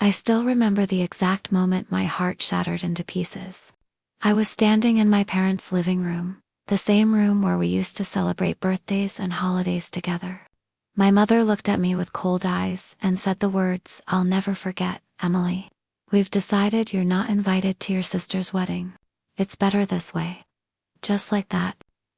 I still remember the exact moment my heart shattered into pieces. I was standing in my parents' living room, the same room where we used to celebrate birthdays and holidays together. My mother looked at me with cold eyes and said the words I'll never forget, "Emily, we've decided you're not invited to your sister's wedding. It's better this way." Just like that.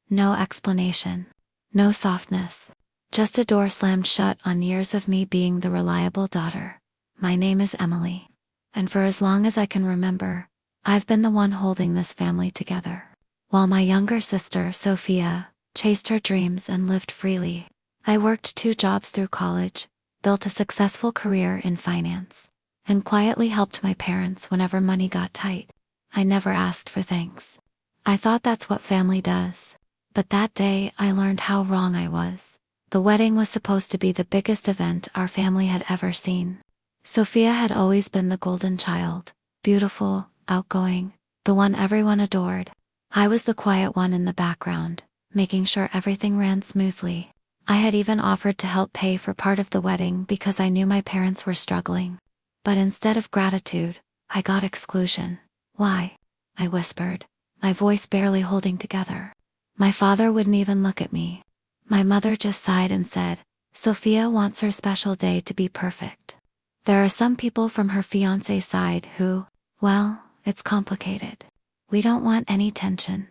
No explanation. No softness. Just a door slammed shut on years of me being the reliable daughter. My name is Emily. And for as long as I can remember, I've been the one holding this family together. While my younger sister, Sophia, chased her dreams and lived freely, I worked 2 jobs through college, built a successful career in finance, and quietly helped my parents whenever money got tight. I never asked for thanks. I thought that's what family does. But that day I learned how wrong I was. The wedding was supposed to be the biggest event our family had ever seen. Sophia had always been the golden child, beautiful, outgoing, the one everyone adored. I was the quiet one in the background, making sure everything ran smoothly. I had even offered to help pay for part of the wedding because I knew my parents were struggling. But instead of gratitude, I got exclusion. "Why?" I whispered, my voice barely holding together. My father wouldn't even look at me. My mother just sighed and said, "Sophia wants her special day to be perfect." There are some people from her fiancé's side who, well, it's complicated. We don't want any tension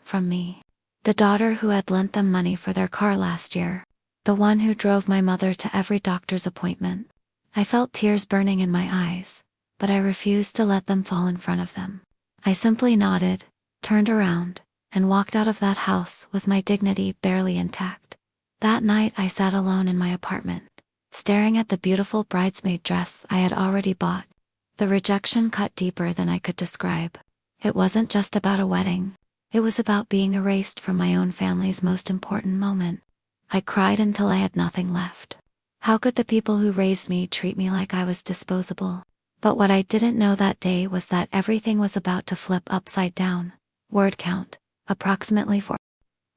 from me. The daughter who had lent them money for their car last year. The one who drove my mother to every doctor's appointment. I felt tears burning in my eyes, but I refused to let them fall in front of them. I simply nodded, turned around, and walked out of that house with my dignity barely intact. That night I sat alone in my apartment, staring at the beautiful bridesmaid dress I had already bought. The rejection cut deeper than I could describe. It wasn't just about a wedding. It was about being erased from my own family's most important moment. I cried until I had nothing left. How could the people who raised me treat me like I was disposable? But what I didn't know that day was that everything was about to flip upside down. Word count, approximately 4.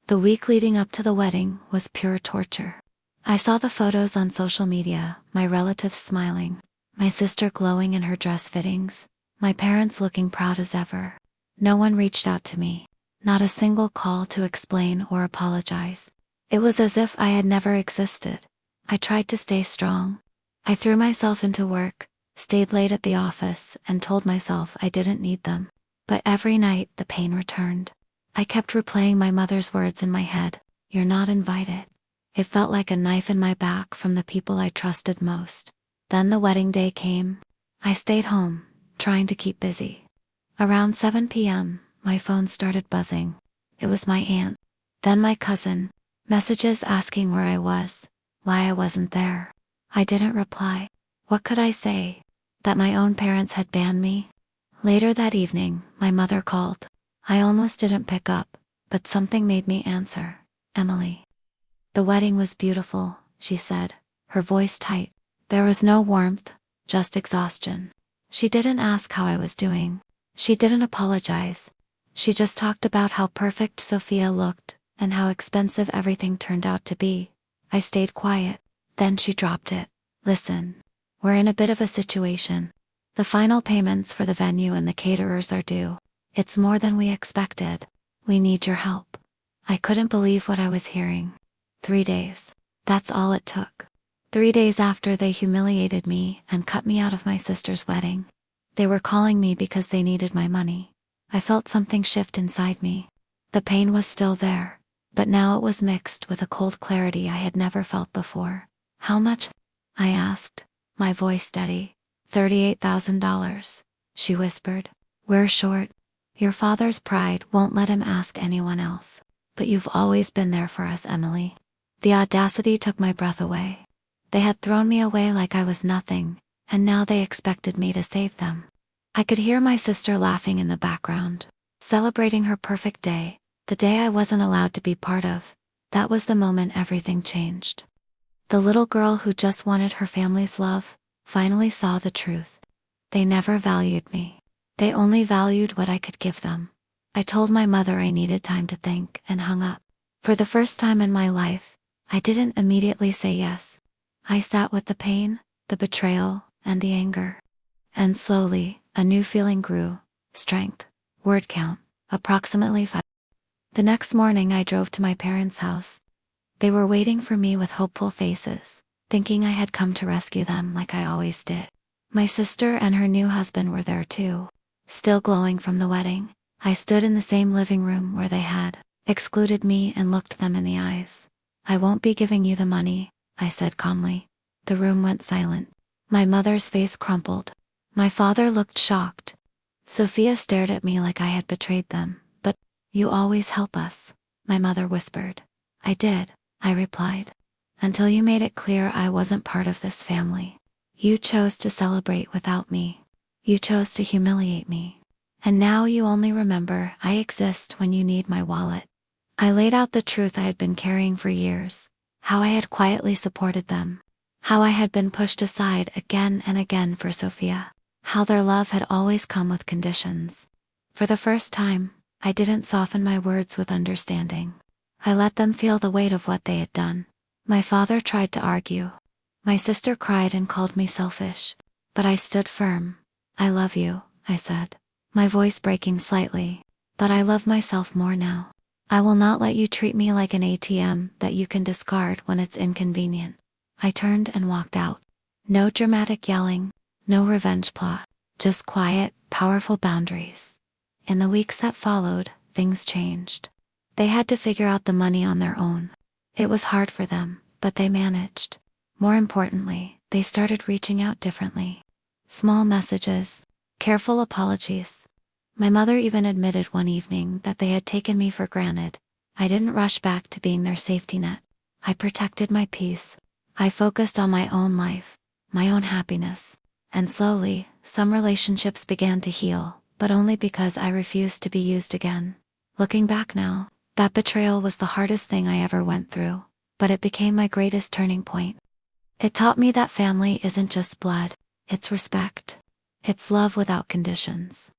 The week leading up to the wedding was pure torture. I saw the photos on social media, my relatives smiling, my sister glowing in her dress fittings, my parents looking proud as ever. No one reached out to me, not a single call to explain or apologize. It was as if I had never existed. I tried to stay strong. I threw myself into work, stayed late at the office, and told myself I didn't need them. But every night the pain returned. I kept replaying my mother's words in my head, "You're not invited." It felt like a knife in my back from the people I trusted most. Then the wedding day came. I stayed home, trying to keep busy. Around 7 p.m., my phone started buzzing. It was my aunt. Then my cousin. Messages asking where I was, why I wasn't there. I didn't reply. What could I say? That my own parents had banned me? Later that evening, my mother called. I almost didn't pick up, but something made me answer. "Emily." "The wedding was beautiful," she said, her voice tight. There was no warmth, just exhaustion. She didn't ask how I was doing. She didn't apologize. She just talked about how perfect Sophia looked and how expensive everything turned out to be. I stayed quiet. Then she dropped it. "Listen, we're in a bit of a situation. The final payments for the venue and the caterers are due. It's more than we expected. We need your help." I couldn't believe what I was hearing. 3 days. That's all it took. 3 days after they humiliated me and cut me out of my sister's wedding. They were calling me because they needed my money. I felt something shift inside me. The pain was still there, but now it was mixed with a cold clarity I had never felt before. "How much?" I asked, my voice steady. $38,000, she whispered. "We're short. Your father's pride won't let him ask anyone else. But you've always been there for us, Emily." The audacity took my breath away. They had thrown me away like I was nothing, and now they expected me to save them. I could hear my sister laughing in the background, celebrating her perfect day, the day I wasn't allowed to be part of. That was the moment everything changed. The little girl who just wanted her family's love finally saw the truth. They never valued me. They only valued what I could give them. I told my mother I needed time to think and hung up. For the first time in my life, I didn't immediately say yes. I sat with the pain, the betrayal, and the anger. And slowly, a new feeling grew. Strength. Word count. Approximately 5. The next morning I drove to my parents' house. They were waiting for me with hopeful faces, thinking I had come to rescue them like I always did. My sister and her new husband were there too. Still glowing from the wedding, I stood in the same living room where they had excluded me and looked them in the eyes. "I won't be giving you the money," I said calmly. The room went silent. My mother's face crumpled. My father looked shocked. Sophia stared at me like I had betrayed them. "But you always help us," my mother whispered. "I did," I replied. "Until you made it clear I wasn't part of this family. You chose to celebrate without me. You chose to humiliate me. And now you only remember I exist when you need my wallet." I laid out the truth I had been carrying for years, how I had quietly supported them, how I had been pushed aside again and again for Sophia, how their love had always come with conditions. For the first time, I didn't soften my words with understanding. I let them feel the weight of what they had done. My father tried to argue. My sister cried and called me selfish. But I stood firm. "I love you," I said, my voice breaking slightly. "But I love myself more now. I will not let you treat me like an ATM that you can discard when it's inconvenient." I turned and walked out. No dramatic yelling, no revenge plot, just quiet, powerful boundaries. In the weeks that followed, things changed. They had to figure out the money on their own. It was hard for them, but they managed. More importantly, they started reaching out differently. Small messages, careful apologies. My mother even admitted one evening that they had taken me for granted. I didn't rush back to being their safety net. I protected my peace. I focused on my own life, my own happiness. And slowly, some relationships began to heal, but only because I refused to be used again. Looking back now, that betrayal was the hardest thing I ever went through, but it became my greatest turning point. It taught me that family isn't just blood, it's respect. It's love without conditions.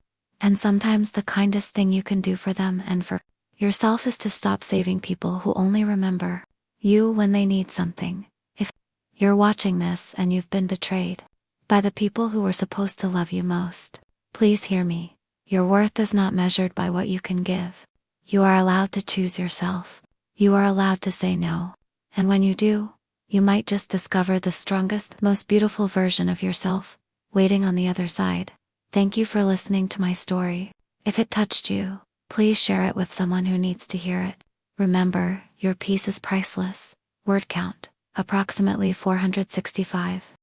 And sometimes the kindest thing you can do for them and for yourself is to stop saving people who only remember you when they need something. If you're watching this and you've been betrayed by the people who were supposed to love you most, please hear me. Your worth is not measured by what you can give. You are allowed to choose yourself. You are allowed to say no. And when you do, you might just discover the strongest, most beautiful version of yourself waiting on the other side. Thank you for listening to my story. If it touched you, please share it with someone who needs to hear it. Remember, your peace is priceless. Word count, approximately 465.